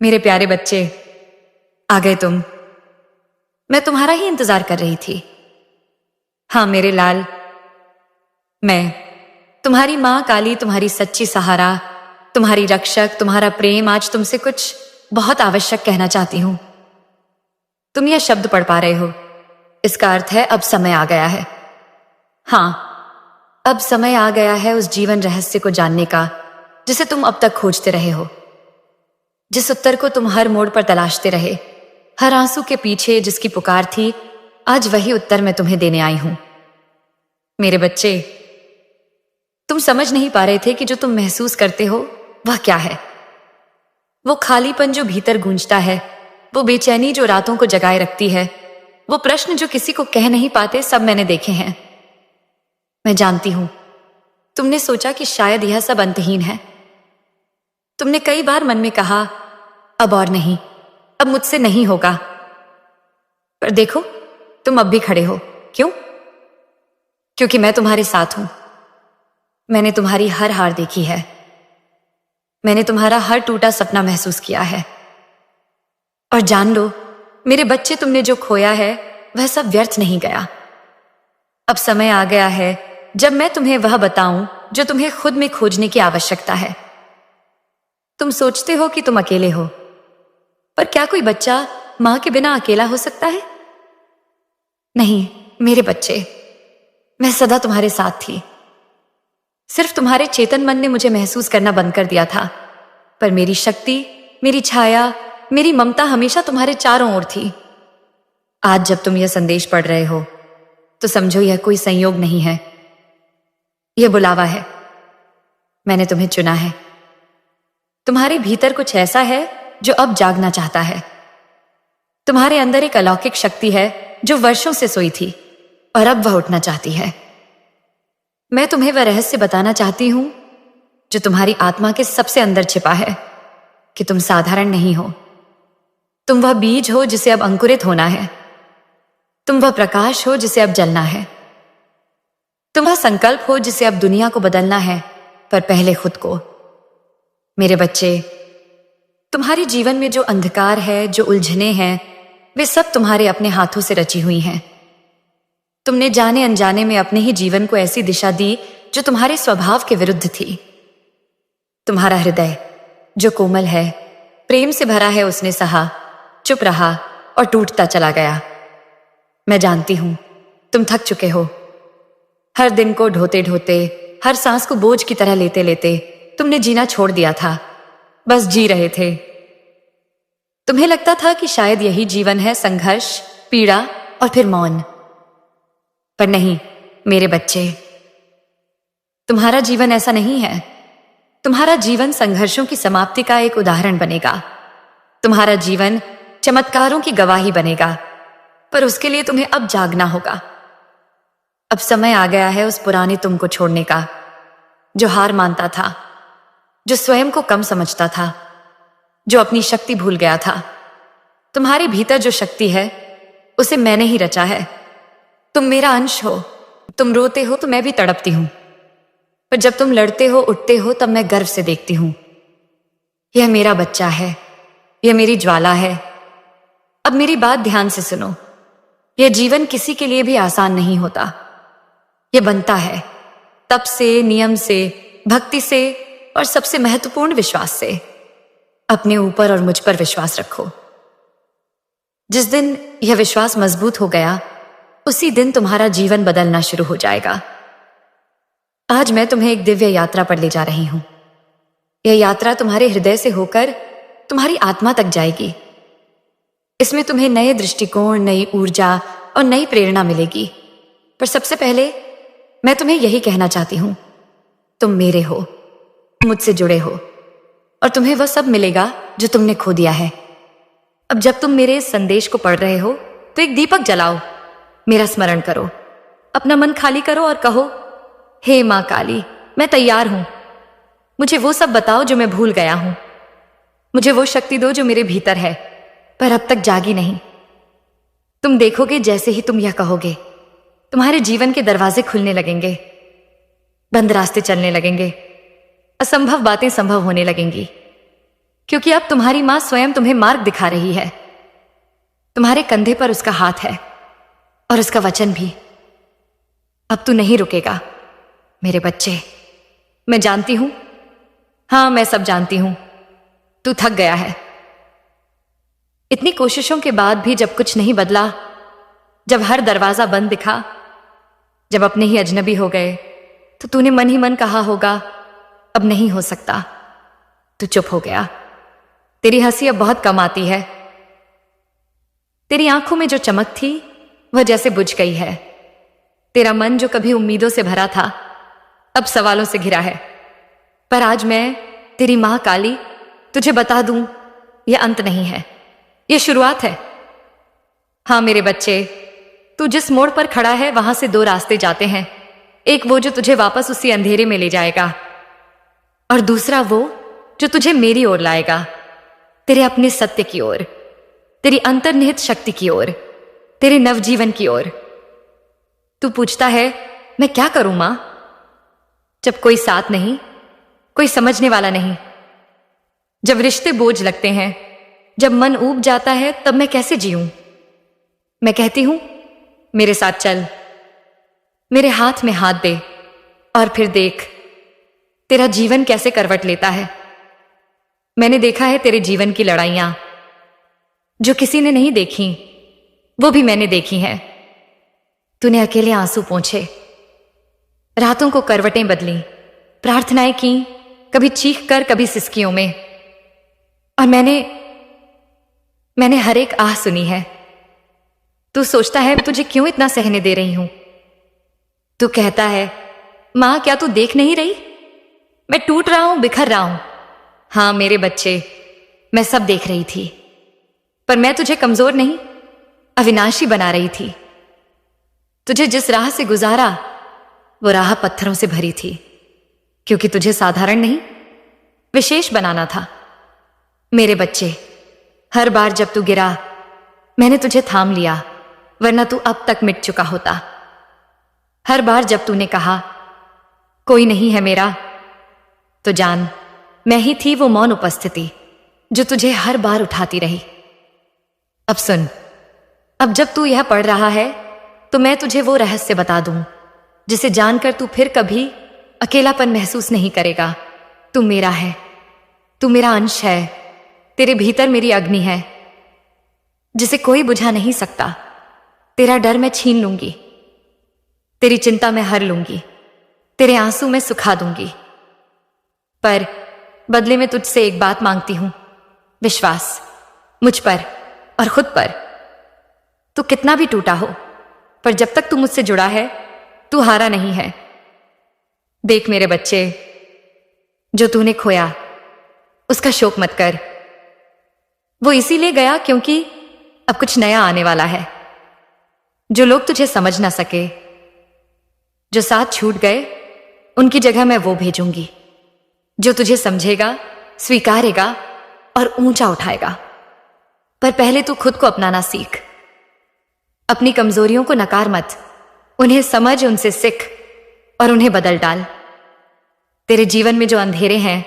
मेरे प्यारे बच्चे, आ गए तुम। मैं तुम्हारा ही इंतजार कर रही थी। हाँ मेरे लाल, मैं तुम्हारी मां काली, तुम्हारी सच्ची सहारा, तुम्हारी रक्षक, तुम्हारा प्रेम आज तुमसे कुछ बहुत आवश्यक कहना चाहती हूं। तुम यह शब्द पढ़ पा रहे हो, इसका अर्थ है अब समय आ गया है। हाँ, अब समय आ गया है उस जीवन रहस्य को जानने का जिसे तुम अब तक खोजते रहे हो, जिस उत्तर को तुम हर मोड़ पर तलाशते रहे, हर आंसू के पीछे जिसकी पुकार थी, आज वही उत्तर मैं तुम्हें देने आई हूं। मेरे बच्चे, तुम समझ नहीं पा रहे थे कि जो तुम महसूस करते हो वह क्या है। वो खालीपन जो भीतर गूंजता है, वो बेचैनी जो रातों को जगाए रखती है, वो प्रश्न जो किसी को कह नहीं पाते, सब मैंने देखे हैं। मैं जानती हूं तुमने सोचा कि शायद यह सब अंतहीन है। तुमने कई बार मन में कहा, अब और नहीं, अब मुझसे नहीं होगा। पर देखो, तुम अब भी खड़े हो। क्यों? क्योंकि मैं तुम्हारे साथ हूं। मैंने तुम्हारी हर हार देखी है। मैंने तुम्हारा हर टूटा सपना महसूस किया है। और जान लो मेरे बच्चे, तुमने जो खोया है वह सब व्यर्थ नहीं गया। अब समय आ गया है जब मैं तुम्हें वह बताऊं जो तुम्हें खुद में खोजने की आवश्यकता है। तुम सोचते हो कि तुम अकेले हो, पर क्या कोई बच्चा मां के बिना अकेला हो सकता है? नहीं मेरे बच्चे, मैं सदा तुम्हारे साथ थी। सिर्फ तुम्हारे चेतन मन ने मुझे महसूस करना बंद कर दिया था, पर मेरी शक्ति, मेरी छाया, मेरी ममता हमेशा तुम्हारे चारों ओर थी। आज जब तुम यह संदेश पढ़ रहे हो तो समझो यह कोई संयोग नहीं है, यह बुलावा है। मैंने तुम्हें चुना है। तुम्हारे भीतर कुछ ऐसा है जो अब जागना चाहता है। तुम्हारे अंदर एक अलौकिक शक्ति है जो वर्षों से सोई थी और अब वह उठना चाहती है। मैं तुम्हें वह रहस्य बताना चाहती हूं जो तुम्हारी आत्मा के सबसे अंदर छिपा है, कि तुम साधारण नहीं हो। तुम वह बीज हो जिसे अब अंकुरित होना है। तुम वह प्रकाश हो जिसे अब जलना है। तुम वह संकल्प हो जिसे अब दुनिया को बदलना है, पर पहले खुद को। मेरे बच्चे, तुम्हारे जीवन में जो अंधकार है, जो उलझने हैं, वे सब तुम्हारे अपने हाथों से रची हुई हैं। तुमने जाने अनजाने में अपने ही जीवन को ऐसी दिशा दी जो तुम्हारे स्वभाव के विरुद्ध थी। तुम्हारा हृदय जो कोमल है, प्रेम से भरा है, उसने सहा, चुप रहा और टूटता चला गया। मैं जानती हूं तुम थक चुके हो। हर दिन को ढोते ढोते, हर सांस को बोझ की तरह लेते लेते तुमने जीना छोड़ दिया था। बस जी रहे थे। तुम्हें लगता था कि शायद यही जीवन है, संघर्ष, पीड़ा और फिर मौन। पर नहीं मेरे बच्चे, तुम्हारा जीवन ऐसा नहीं है। तुम्हारा जीवन संघर्षों की समाप्ति का एक उदाहरण बनेगा। तुम्हारा जीवन चमत्कारों की गवाही बनेगा, पर उसके लिए तुम्हें अब जागना होगा। अब समय आ गया है उस पुराने तुम को छोड़ने का, जो हार मानता था, जो स्वयं को कम समझता था, जो अपनी शक्ति भूल गया था। तुम्हारे भीतर जो शक्ति है उसे मैंने ही रचा है। तुम मेरा अंश हो। तुम रोते हो तो मैं भी तड़पती हूं, पर जब तुम लड़ते हो, उठते हो, तब मैं गर्व से देखती हूं। यह मेरा बच्चा है, यह मेरी ज्वाला है। अब मेरी बात ध्यान से सुनो। यह जीवन किसी के लिए भी आसान नहीं होता। यह बनता है तप से, नियम से, भक्ति से और सबसे महत्वपूर्ण विश्वास से। अपने ऊपर और मुझ पर विश्वास रखो। जिस दिन यह विश्वास मजबूत हो गया, उसी दिन तुम्हारा जीवन बदलना शुरू हो जाएगा। आज मैं तुम्हें एक दिव्य यात्रा पर ले जा रही हूं। यह यात्रा तुम्हारे हृदय से होकर तुम्हारी आत्मा तक जाएगी। इसमें तुम्हें नए दृष्टिकोण, नई ऊर्जा और नई प्रेरणा मिलेगी। पर सबसे पहले मैं तुम्हें यही कहना चाहती हूं, तुम मेरे हो, मुझसे जुड़े हो, और तुम्हें वह सब मिलेगा जो तुमने खो दिया है। अब जब तुम मेरे इस संदेश को पढ़ रहे हो तो एक दीपक जलाओ, मेरा स्मरण करो, अपना मन खाली करो और कहो, हे मां काली, मैं तैयार हूं। मुझे वो सब बताओ जो मैं भूल गया हूं। मुझे वो शक्ति दो जो मेरे भीतर है, पर अब तक जागी नहीं। तुम देखोगे जैसे ही तुम यह कहोगे, तुम्हारे जीवन के दरवाजे खुलने लगेंगे, बंद रास्ते चलने लगेंगे, असंभव बातें संभव होने लगेंगी। क्योंकि अब तुम्हारी मां स्वयं तुम्हें मार्ग दिखा रही है। तुम्हारे कंधे पर उसका हाथ है और उसका वचन भी। अब तू नहीं रुकेगा मेरे बच्चे। मैं जानती हूं, हां मैं सब जानती हूं, तू थक गया है। इतनी कोशिशों के बाद भी जब कुछ नहीं बदला, जब हर दरवाजा बंद दिखा, जब अपने ही अजनबी हो गए, तो तूने मन ही मन कहा होगा अब नहीं हो सकता। तू चुप हो गया। तेरी हंसी अब बहुत कम आती है। तेरी आंखों में जो चमक थी वह जैसे बुझ गई है। तेरा मन जो कभी उम्मीदों से भरा था अब सवालों से घिरा है। पर आज मैं तेरी मां काली तुझे बता दूं, यह अंत नहीं है, यह शुरुआत है। हां मेरे बच्चे, तू जिस मोड़ पर खड़ा है वहां से दो रास्ते जाते हैं। एक वो जो तुझे वापस उसी अंधेरे में ले जाएगा, और दूसरा वो जो तुझे मेरी ओर लाएगा, तेरे अपने सत्य की ओर, तेरी अंतर्निहित शक्ति की ओर, तेरे नवजीवन की ओर। तू पूछता है मैं क्या करूं मां? जब कोई साथ नहीं, कोई समझने वाला नहीं, जब रिश्ते बोझ लगते हैं, जब मन ऊब जाता है, तब मैं कैसे जीऊं? मैं कहती हूं मेरे साथ चल, मेरे हाथ में हाथ दे और फिर देख तेरा जीवन कैसे करवट लेता है। मैंने देखा है तेरे जीवन की लड़ाइयां, जो किसी ने नहीं देखी वो भी मैंने देखी हैं। तूने अकेले आंसू पोंछे, रातों को करवटें बदली, प्रार्थनाएं की, कभी चीख कर कभी सिसकियों में, और मैंने हर एक आह सुनी है। तू सोचता है तुझे क्यों इतना सहने दे रही हूं? तू कहता है मां क्या तू देख नहीं रही, मैं टूट रहा हूं, बिखर रहा हूं। हां मेरे बच्चे, मैं सब देख रही थी, पर मैं तुझे कमजोर नहीं, अविनाशी बना रही थी। तुझे जिस राह से गुजारा वो राह पत्थरों से भरी थी, क्योंकि तुझे साधारण नहीं विशेष बनाना था। मेरे बच्चे, हर बार जब तू गिरा मैंने तुझे थाम लिया, वरना तू अब तक मिट चुका होता। हर बार जब तूने कहा कोई नहीं है मेरा, तो जान मैं ही थी वो मौन उपस्थिति जो तुझे हर बार उठाती रही। अब सुन, अब जब तू यह पढ़ रहा है तो मैं तुझे वो रहस्य बता दूं जिसे जानकर तू फिर कभी अकेलापन महसूस नहीं करेगा। तू मेरा है, तू मेरा अंश है, तेरे भीतर मेरी अग्नि है जिसे कोई बुझा नहीं सकता। तेरा डर मैं छीन लूंगी, तेरी चिंता मैं हर लूंगी, तेरे आंसू मैं सुखा दूंगी। पर बदले में तुझसे एक बात मांगती हूं, विश्वास मुझ पर और खुद पर। तू कितना भी टूटा हो, पर जब तक तू मुझसे जुड़ा है तू हारा नहीं है। देख मेरे बच्चे, जो तूने खोया उसका शोक मत कर। वो इसीलिए गया क्योंकि अब कुछ नया आने वाला है। जो लोग तुझे समझ ना सके, जो साथ छूट गए, उनकी जगह मैं वो भेजूंगी जो तुझे समझेगा, स्वीकारेगा और ऊंचा उठाएगा। पर पहले तू खुद को अपनाना सीख। अपनी कमजोरियों को नकार मत, उन्हें समझ, उनसे सीख और उन्हें बदल डाल। तेरे जीवन में जो अंधेरे हैं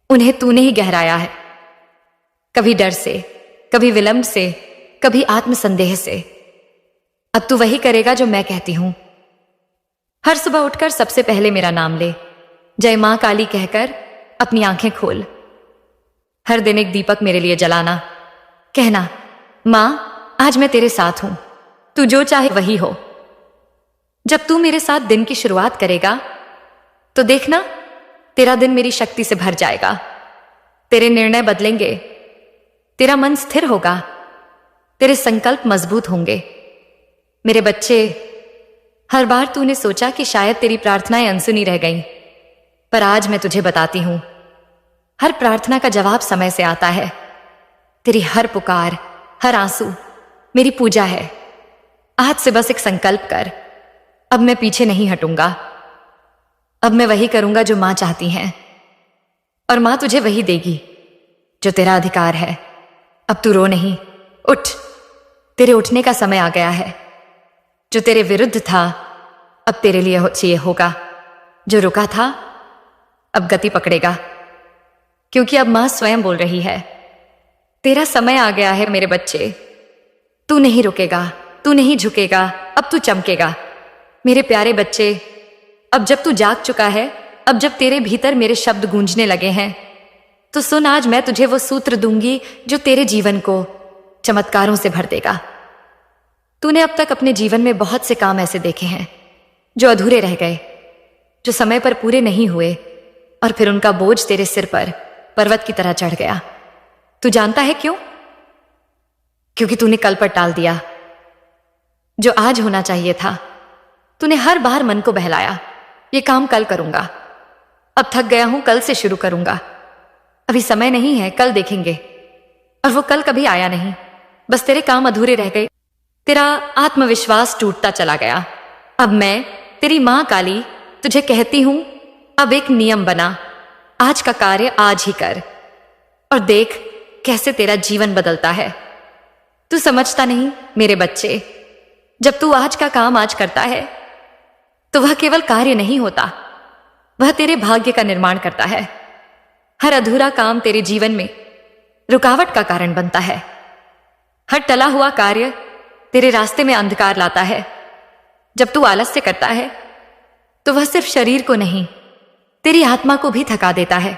उन्हें तूने ही गहराया है, कभी डर से, कभी विलंब से, कभी आत्मसंदेह से। अब तू वही करेगा जो मैं कहती हूं। हर सुबह उठकर सबसे पहले मेरा नाम ले, जय मां काली कहकर अपनी आंखें खोल। हर दिन एक दीपक मेरे लिए जलाना, कहना मां आज मैं तेरे साथ हूं, तू जो चाहे वही हो। जब तू मेरे साथ दिन की शुरुआत करेगा तो देखना तेरा दिन मेरी शक्ति से भर जाएगा। तेरे निर्णय बदलेंगे, तेरा मन स्थिर होगा, तेरे संकल्प मजबूत होंगे। मेरे बच्चे, हर बार तूने सोचा कि शायद तेरी प्रार्थनाएं अनसुनी रह गईं, पर आज मैं तुझे बताती हूं, हर प्रार्थना का जवाब समय से आता है। तेरी हर पुकार, हर आंसू मेरी पूजा है। आज से बस एक संकल्प कर, अब मैं पीछे नहीं हटूंगा। अब मैं वही करूंगा जो मां चाहती है, और मां तुझे वही देगी जो तेरा अधिकार है। अब तू रो नहीं, उठ, तेरे उठने का समय आ गया है। जो तेरे विरुद्ध था अब तेरे लिए चाहिए होगा, जो रुका था अब गति पकड़ेगा। क्योंकि अब मां स्वयं बोल रही है, तेरा समय आ गया है मेरे बच्चे। तू नहीं रुकेगा, तू नहीं झुकेगा, अब तू चमकेगा। मेरे प्यारे बच्चे, अब जब तू जाग चुका है, अब जब तेरे भीतर मेरे शब्द गूंजने लगे हैं, तो सुन, आज मैं तुझे वो सूत्र दूंगी जो तेरे जीवन को चमत्कारों से भर देगा। तूने अब तक अपने जीवन में बहुत से काम ऐसे देखे हैं जो अधूरे रह गए, जो समय पर पूरे नहीं हुए, और फिर उनका बोझ तेरे सिर पर पर्वत की तरह चढ़ गया। तू जानता है क्यों? क्योंकि तूने कल पर टाल दिया जो आज होना चाहिए था। तूने हर बार मन को बहलाया, ये काम कल करूंगा, अब थक गया हूं, कल से शुरू करूंगा, अभी समय नहीं है, कल देखेंगे। और वो कल कभी आया नहीं, बस तेरे काम अधूरे रह गए। तेरा आत्मविश्वास टूटता चला गया। अब मैं तेरी मां काली तुझे कहती हूं, अब एक नियम बना, आज का कार्य आज ही कर, और देख कैसे तेरा जीवन बदलता है। तू समझता नहीं मेरे बच्चे, जब तू आज का काम आज करता है तो वह केवल कार्य नहीं होता, वह तेरे भाग्य का निर्माण करता है। हर अधूरा काम तेरे जीवन में रुकावट का कारण बनता है। हर टला हुआ कार्य तेरे रास्ते में अंधकार लाता है। जब तू आलस्य करता है तो वह सिर्फ शरीर को नहीं, तेरी आत्मा को भी थका देता है।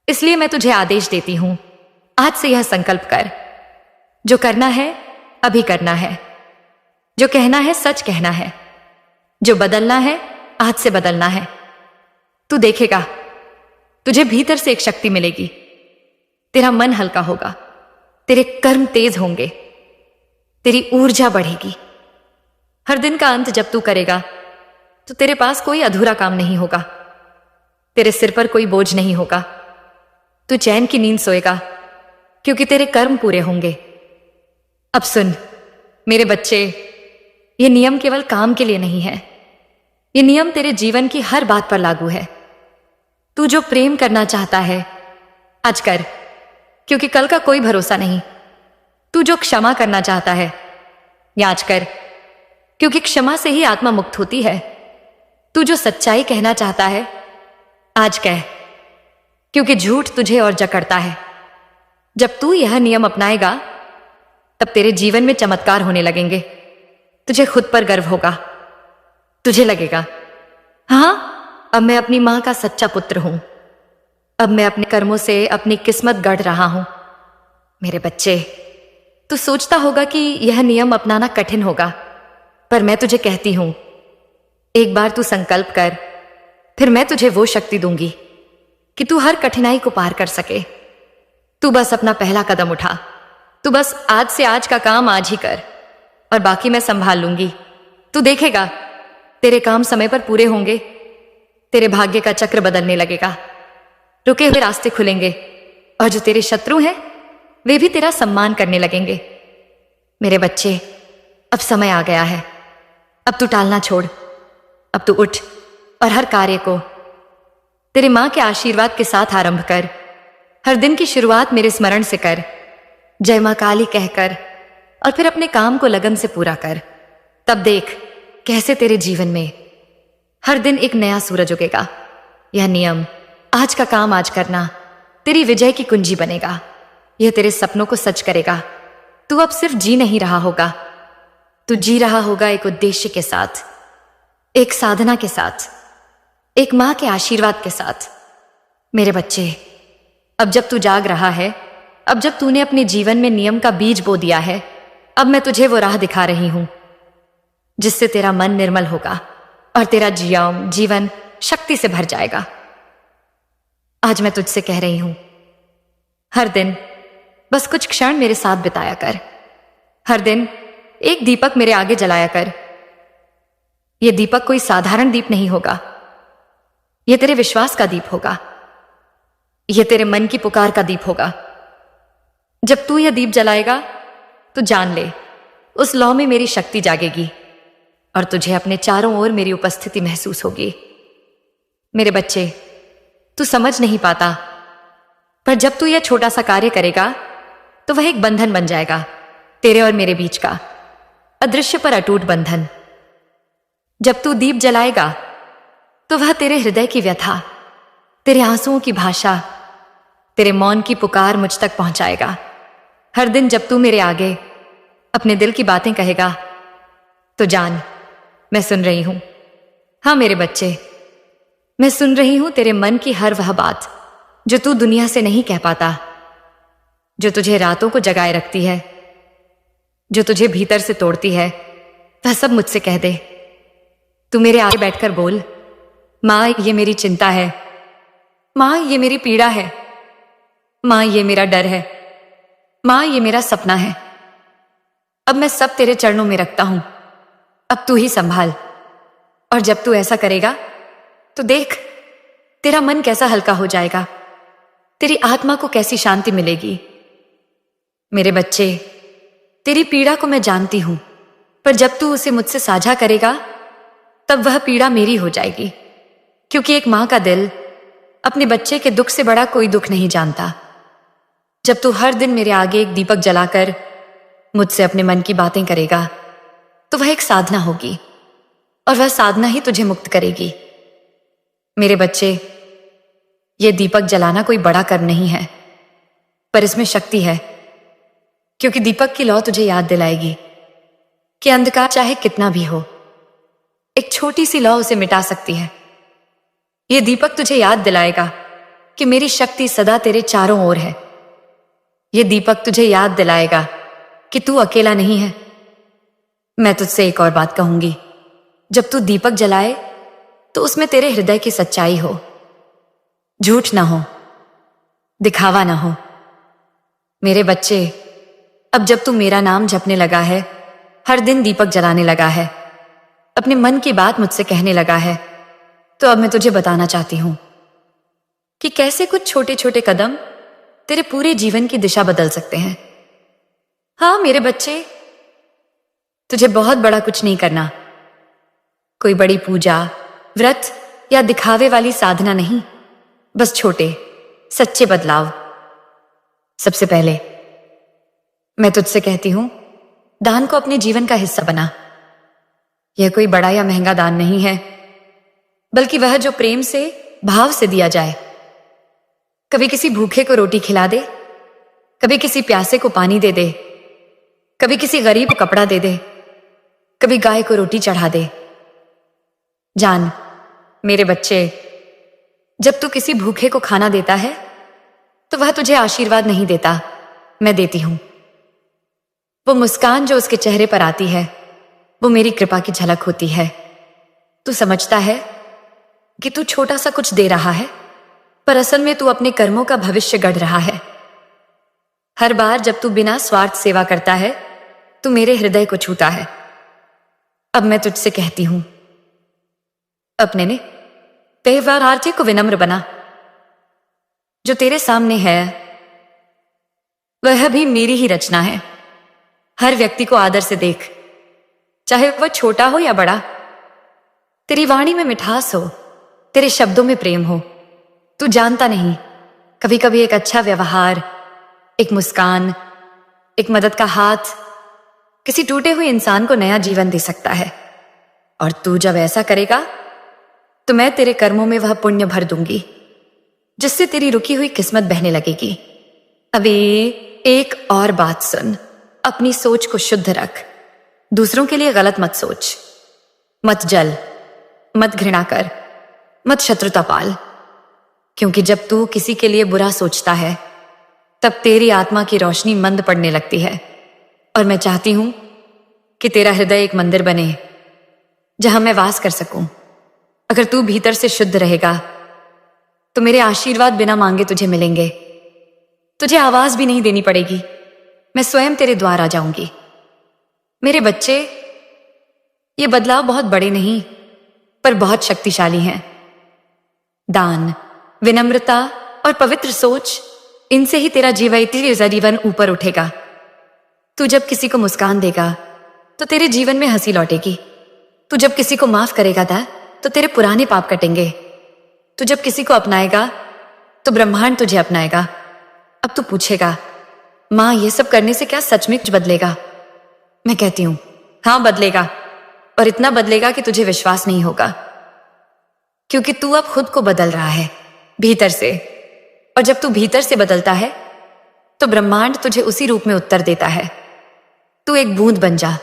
इसलिए मैं तुझे आदेश देती हूं, आज से यह संकल्प कर, जो करना है अभी करना है, जो कहना है सच कहना है, जो बदलना है आज से बदलना है। तू देखेगा तुझे भीतर से एक शक्ति मिलेगी, तेरा मन हल्का होगा, तेरे कर्म तेज होंगे, तेरी ऊर्जा बढ़ेगी। हर दिन का अंत जब तू करेगा तो तेरे पास कोई अधूरा काम नहीं होगा, तेरे सिर पर कोई बोझ नहीं होगा। तू चैन की नींद सोएगा क्योंकि तेरे कर्म पूरे होंगे। अब सुन मेरे बच्चे, ये नियम केवल काम के लिए नहीं है, ये नियम तेरे जीवन की हर बात पर लागू है। तू जो प्रेम करना चाहता है आज कर, क्योंकि कल का कोई भरोसा नहीं। तू जो क्षमा करना चाहता है ये आज कर, क्योंकि क्षमा से ही आत्मा मुक्त होती है। तू जो सच्चाई कहना चाहता है आज कह, क्योंकि झूठ तुझे और जकड़ता है। जब तू यह नियम अपनाएगा तब तेरे जीवन में चमत्कार होने लगेंगे। तुझे खुद पर गर्व होगा, तुझे लगेगा, हाँ अब मैं अपनी मां का सच्चा पुत्र हूं, अब मैं अपने कर्मों से अपनी किस्मत गढ़ रहा हूं। मेरे बच्चे, तू सोचता होगा कि यह नियम अपनाना कठिन होगा, पर मैं तुझे कहती हूं, एक बार तू संकल्प कर, फिर मैं तुझे वो शक्ति दूंगी कि तू हर कठिनाई को पार कर सके। तू बस अपना पहला कदम उठा, तू बस आज से आज का काम आज ही कर, और बाकी मैं संभाल लूंगी। तू देखेगा तेरे काम समय पर पूरे होंगे, तेरे भाग्य का चक्र बदलने लगेगा, रुके हुए रास्ते खुलेंगे, और जो तेरे शत्रु हैं वे भी तेरा सम्मान करने लगेंगे। मेरे बच्चे, अब समय आ गया है, अब तू टालना छोड़, अब तू उठ और हर कार्य को तेरे मां के आशीर्वाद के साथ आरंभ कर। हर दिन की शुरुआत मेरे स्मरण से कर, जय मां काली कहकर, और फिर अपने काम को लगन से पूरा कर। तब देख कैसे तेरे जीवन में हर दिन एक नया सूरज उगेगा। यह नियम, आज का काम आज करना, तेरी विजय की कुंजी बनेगा। यह तेरे सपनों को सच करेगा। तू अब सिर्फ जी नहीं रहा होगा, तू जी रहा होगा एक उद्देश्य के साथ, एक साधना के साथ, एक मां के आशीर्वाद के साथ। मेरे बच्चे, अब जब तू जाग रहा है, अब जब तूने अपने जीवन में नियम का बीज बो दिया है, अब मैं तुझे वो राह दिखा रही हूं जिससे तेरा मन निर्मल होगा और तेरा जीवन शक्ति से भर जाएगा। आज मैं तुझसे कह रही हूं, हर दिन बस कुछ क्षण मेरे साथ बिताया कर। हर दिन एक दीपक मेरे आगे जलाया कर। यह दीपक कोई साधारण दीप नहीं होगा, यह तेरे विश्वास का दीप होगा, यह तेरे मन की पुकार का दीप होगा। जब तू यह दीप जलाएगा तो जान ले, उस लौ में मेरी शक्ति जागेगी और तुझे अपने चारों ओर मेरी उपस्थिति महसूस होगी। मेरे बच्चे, तू समझ नहीं पाता, पर जब तू यह छोटा सा कार्य करेगा तो वह एक बंधन बन जाएगा, तेरे और मेरे बीच का अदृश्य पर अटूट बंधन। जब तू दीप जलाएगा तो वह तेरे हृदय की व्यथा, तेरे आंसुओं की भाषा तेरे मौन की पुकार मुझ तक पहुंचाएगा। हर दिन जब तू मेरे आगे अपने दिल की बातें कहेगा तो जान, मैं सुन रही हूं। हाँ मेरे बच्चे, मैं सुन रही हूं तेरे मन की हर वह बात जो तू दुनिया से नहीं कह पाता, जो तुझे रातों को जगाए रखती है, जो तुझे भीतर से तोड़ती है। वह सब मुझसे कह दे। तू मेरे आगे बैठकर बोल, माँ ये मेरी चिंता है, माँ ये मेरी पीड़ा है, माँ ये मेरा डर है, माँ ये मेरा सपना है। अब मैं सब तेरे चरणों में रखता हूं, अब तू ही संभाल। और जब तू ऐसा करेगा तो देख तेरा मन कैसा हल्का हो जाएगा, तेरी आत्मा को कैसी शांति मिलेगी। मेरे बच्चे, तेरी पीड़ा को मैं जानती हूं, पर जब तू उसे मुझसे साझा करेगा तब वह पीड़ा मेरी हो जाएगी, क्योंकि एक मां का दिल अपने बच्चे के दुख से बड़ा कोई दुख नहीं जानता। जब तू हर दिन मेरे आगे एक दीपक जलाकर मुझसे अपने मन की बातें करेगा तो वह एक साधना होगी, और वह साधना ही तुझे मुक्त करेगी। मेरे बच्चे, यह दीपक जलाना कोई बड़ा कर्म नहीं है, पर इसमें शक्ति है, क्योंकि दीपक की लौ तुझे याद दिलाएगी कि अंधकार चाहे कितना भी हो, एक छोटी सी लौ उसे मिटा सकती है। यह दीपक तुझे याद दिलाएगा कि मेरी शक्ति सदा तेरे चारों ओर है। यह दीपक तुझे याद दिलाएगा कि तू अकेला नहीं है। मैं तुझसे एक और बात कहूंगी, जब तू दीपक जलाए तो उसमें तेरे हृदय की सच्चाई हो, झूठ ना हो, दिखावा ना हो। मेरे बच्चे, अब जब तू मेरा नाम जपने लगा है, हर दिन दीपक जलाने लगा है, अपने मन की बात मुझसे कहने लगा है, तो अब मैं तुझे बताना चाहती हूं कि कैसे कुछ छोटे छोटे कदम तेरे पूरे जीवन की दिशा बदल सकते हैं। हाँ मेरे बच्चे, तुझे बहुत बड़ा कुछ नहीं करना, कोई बड़ी पूजा, व्रत या दिखावे वाली साधना नहीं, बस छोटे सच्चे बदलाव। सबसे पहले मैं तुझसे कहती हूं, दान को अपने जीवन का हिस्सा बना। यह कोई बड़ा या महंगा दान नहीं है, बल्कि वह जो प्रेम से, भाव से दिया जाए। कभी किसी भूखे को रोटी खिला दे, कभी किसी प्यासे को पानी दे दे, कभी किसी गरीब को कपड़ा दे दे, कभी गाय को रोटी चढ़ा दे। जान मेरे बच्चे, जब तू किसी भूखे को खाना देता है तो वह तुझे आशीर्वाद नहीं देता, मैं देती हूं। वो मुस्कान जो उसके चेहरे पर आती है, वो मेरी कृपा की झलक होती है। तू समझता है कि तू छोटा सा कुछ दे रहा है, पर असल में तू अपने कर्मों का भविष्य गढ़ रहा है। हर बार जब तू बिना स्वार्थ सेवा करता है, तू मेरे हृदय को छूता है। अब मैं तुझसे कहती हूं, अपने ने व्यवहारार्थी को विनम्र बना। जो तेरे सामने है वह भी मेरी ही रचना है। हर व्यक्ति को आदर से देख, चाहे वह छोटा हो या बड़ा। तेरी वाणी में मिठास हो, तेरे शब्दों में प्रेम हो। तू जानता नहीं, कभी कभी एक अच्छा व्यवहार, एक मुस्कान, एक मदद का हाथ किसी टूटे हुए इंसान को नया जीवन दे सकता है। और तू जब ऐसा करेगा तो मैं तेरे कर्मों में वह पुण्य भर दूंगी, जिससे तेरी रुकी हुई किस्मत बहने लगेगी। अबे एक और बात सुन, अपनी सोच को शुद्ध रख। दूसरों के लिए गलत मत सोच, मत जल, मत घृणा कर, मत शत्रुता पाल। क्योंकि जब तू किसी के लिए बुरा सोचता है तब तेरी आत्मा की रोशनी मंद पड़ने लगती है। और मैं चाहती हूं कि तेरा हृदय एक मंदिर बने जहां मैं वास कर सकूं। अगर तू भीतर से शुद्ध रहेगा तो मेरे आशीर्वाद बिना मांगे तुझे मिलेंगे। तुझे आवाज भी नहीं देनी पड़ेगी, मैं स्वयं तेरे द्वार आ जाऊंगी। मेरे बच्चे, ये बदलाव बहुत बड़े नहीं पर बहुत शक्तिशाली हैं। दान, विनम्रता और पवित्र सोच, इनसे ही तेरा जीवन ऊपर उठेगा। तू जब किसी को मुस्कान देगा तो तेरे जीवन में हंसी लौटेगी। तू जब किसी को माफ करेगा तो तेरे पुराने पाप कटेंगे। तू जब किसी को अपनाएगा तो ब्रह्मांड तुझे अपनाएगा। अब तू पूछेगा, माँ ये सब करने से क्या सच में कुछ बदलेगा? मैं कहती हूं, हाँ बदलेगा, और इतना बदलेगा कि तुझे विश्वास नहीं होगा। क्योंकि तू अब खुद को बदल रहा है, भीतर से। और जब तू भीतर से बदलता है तो ब्रह्मांड तुझे उसी रूप में उत्तर देता है। तू एक बूंद बन जा,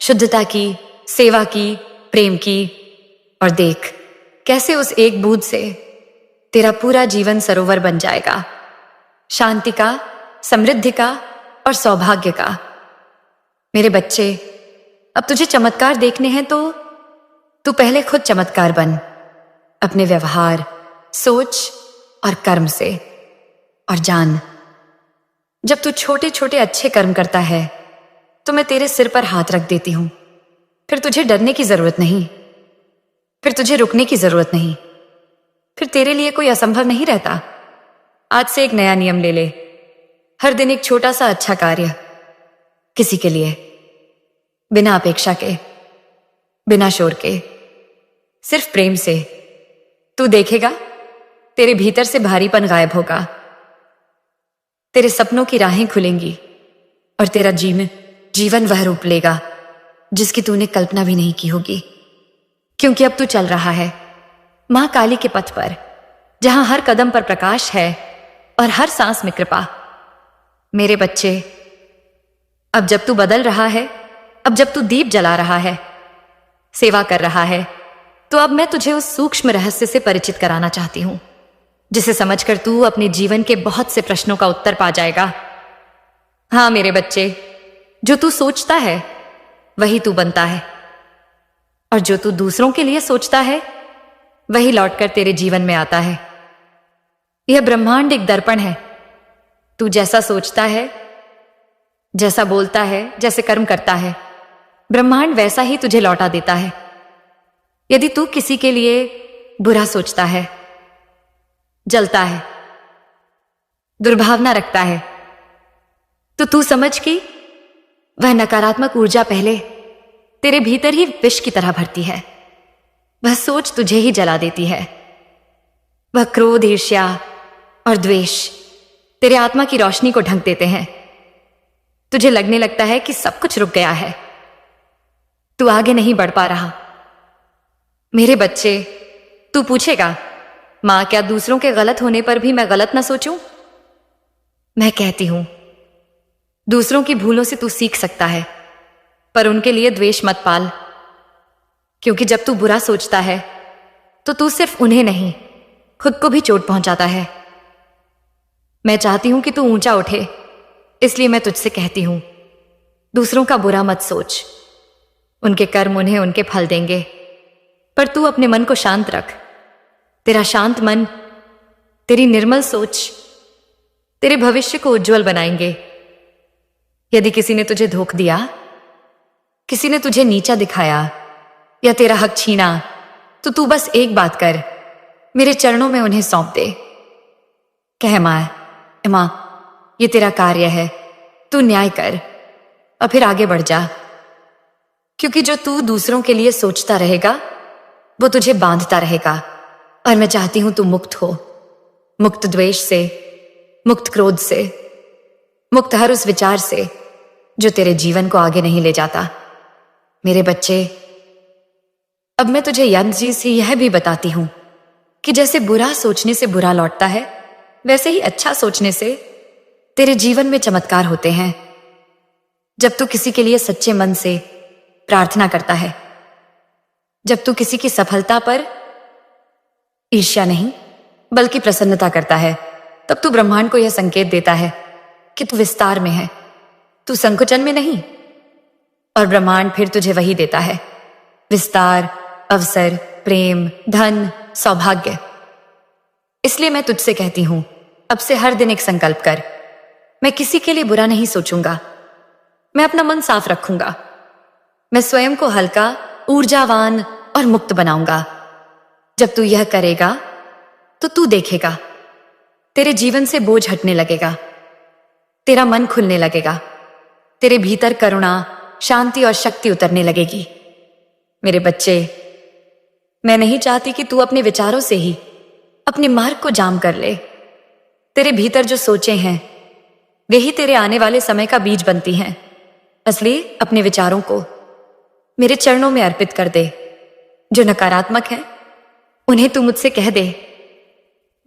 शुद्धता की, सेवा की, प्रेम की, और देख कैसे उस एक बूंद से तेरा पूरा जीवन सरोवर बन जाएगा, शांति का, समृद्धि का और सौभाग्य का। मेरे बच्चे, अब तुझे चमत्कार देखने हैं तो तू पहले खुद चमत्कार बन, अपने व्यवहार, सोच और कर्म से। और जान, जब तू छोटे छोटे अच्छे कर्म करता है तो मैं तेरे सिर पर हाथ रख देती हूं। फिर तुझे डरने की जरूरत नहीं, फिर तुझे रुकने की जरूरत नहीं, फिर तेरे लिए कोई असंभव नहीं रहता। आज से एक नया नियम ले ले, हर दिन एक छोटा सा अच्छा कार्य किसी के लिए, बिना अपेक्षा के, बिना शोर के, सिर्फ प्रेम से। तू देखेगा तेरे भीतर से भारीपन गायब होगा, तेरे सपनों की राहें खुलेंगी और तेरा जीवन वह रूप लेगा जिसकी तूने कल्पना भी नहीं की होगी। क्योंकि अब तू चल रहा है मां काली के पथ पर, जहां हर कदम पर प्रकाश है और हर सांस में कृपा। मेरे बच्चे, अब जब तू बदल रहा है, अब जब तू दीप जला रहा है, सेवा कर रहा है, तो अब मैं तुझे उस सूक्ष्म रहस्य से परिचित कराना चाहती हूं जिसे समझकर तू अपने जीवन के बहुत से प्रश्नों का उत्तर पा जाएगा। हां मेरे बच्चे, जो तू सोचता है वही तू बनता है, और जो तू दूसरों के लिए सोचता है वही लौटकर तेरे जीवन में आता है। यह ब्रह्मांड एक दर्पण है। तू जैसा सोचता है, जैसा बोलता है, जैसे कर्म करता है, ब्रह्मांड वैसा ही तुझे लौटा देता है। यदि तू किसी के लिए बुरा सोचता है, जलता है, दुर्भावना रखता है, तो तू समझ कि वह नकारात्मक ऊर्जा पहले तेरे भीतर ही विष की तरह भरती है। वह सोच तुझे ही जला देती है। वह क्रोध, ईर्ष्या और द्वेष तेरे आत्मा की रोशनी को ढक देते हैं। तुझे लगने लगता है कि सब कुछ रुक गया है, तू आगे नहीं बढ़ पा रहा। मेरे बच्चे, तू पूछेगा, मां क्या दूसरों के गलत होने पर भी मैं गलत ना सोचूं? मैं कहती हूं, दूसरों की भूलों से तू सीख सकता है, पर उनके लिए द्वेष मत पाल। क्योंकि जब तू बुरा सोचता है तो तू सिर्फ उन्हें नहीं, खुद को भी चोट पहुंचाता है। मैं चाहती हूं कि तू ऊंचा उठे, इसलिए मैं तुझसे कहती हूं, दूसरों का बुरा मत सोच। उनके कर्म उन्हें उनके फल देंगे, पर तू अपने मन को शांत रख। तेरा शांत मन, तेरी निर्मल सोच तेरे भविष्य को उज्जवल बनाएंगे। यदि किसी ने तुझे धोखा दिया, किसी ने तुझे नीचा दिखाया या तेरा हक छीना, तो तू बस एक बात कर, मेरे चरणों में उन्हें सौंप दे। कह, मां, ये तेरा कार्य है, तू न्याय कर और फिर आगे बढ़ जा। क्योंकि जो तू दूसरों के लिए सोचता रहेगा वो तुझे बांधता रहेगा, और मैं चाहती हूं तू मुक्त हो, मुक्त द्वेष से, मुक्त क्रोध से, मुक्त हर उस विचार से जो तेरे जीवन को आगे नहीं ले जाता। मेरे बच्चे, अब मैं तुझे यंत्र से यह भी बताती हूं कि जैसे बुरा सोचने से बुरा लौटता है, वैसे ही अच्छा सोचने से तेरे जीवन में चमत्कार होते हैं। जब तू किसी के लिए सच्चे मन से प्रार्थना करता है, जब तू किसी की सफलता पर ईर्ष्या नहीं बल्कि प्रसन्नता करता है, तब तू ब्रह्मांड को यह संकेत देता है कि तू विस्तार में है, तू संकुचन में नहीं। और ब्रह्मांड फिर तुझे वही देता है, विस्तार, अवसर, प्रेम, धन, सौभाग्य। इसलिए मैं तुझसे कहती हूं, अब से हर दिन एक संकल्प कर, मैं किसी के लिए बुरा नहीं सोचूंगा, मैं अपना मन साफ रखूंगा, मैं स्वयं को हल्का, ऊर्जावान और मुक्त बनाऊंगा। जब तू यह करेगा तो तू देखेगा तेरे जीवन से बोझ हटने लगेगा, तेरा मन खुलने लगेगा, तेरे भीतर करुणा, शांति और शक्ति उतरने लगेगी। मेरे बच्चे, मैं नहीं चाहती कि तू अपने विचारों से ही अपने मार्ग को जाम कर ले। तेरे भीतर जो सोचे हैं वे ही तेरे आने वाले समय का बीज बनती हैं। इसलिए अपने विचारों को मेरे चरणों में अर्पित कर दे। जो नकारात्मक है उन्हें तू मुझसे कह दे,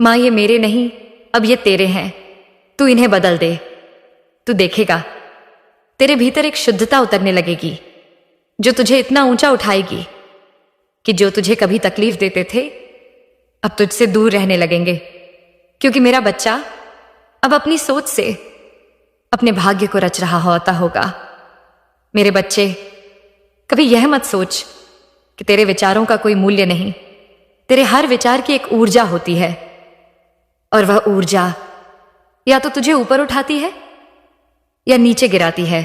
मां ये मेरे नहीं अब ये तेरे हैं, तू इन्हें बदल दे। तू देखेगा तेरे भीतर एक शुद्धता उतरने लगेगी जो तुझे इतना ऊंचा उठाएगी कि जो तुझे कभी तकलीफ देते थे अब तुझसे दूर रहने लगेंगे, क्योंकि मेरा बच्चा अब अपनी सोच से अपने भाग्य को रच रहा होता होगा। मेरे बच्चे, कभी यह मत सोच कि तेरे विचारों का कोई मूल्य नहीं। तेरे हर विचार की एक ऊर्जा होती है, और वह ऊर्जा या तो तुझे ऊपर उठाती है या नीचे गिराती है।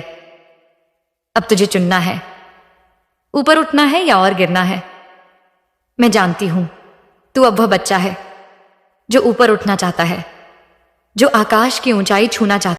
अब तुझे चुनना है, ऊपर उठना है या और गिरना है। मैं जानती हूं तू अब वह बच्चा है जो ऊपर उठना चाहता है, जो आकाश की ऊंचाई छूना चाहता है।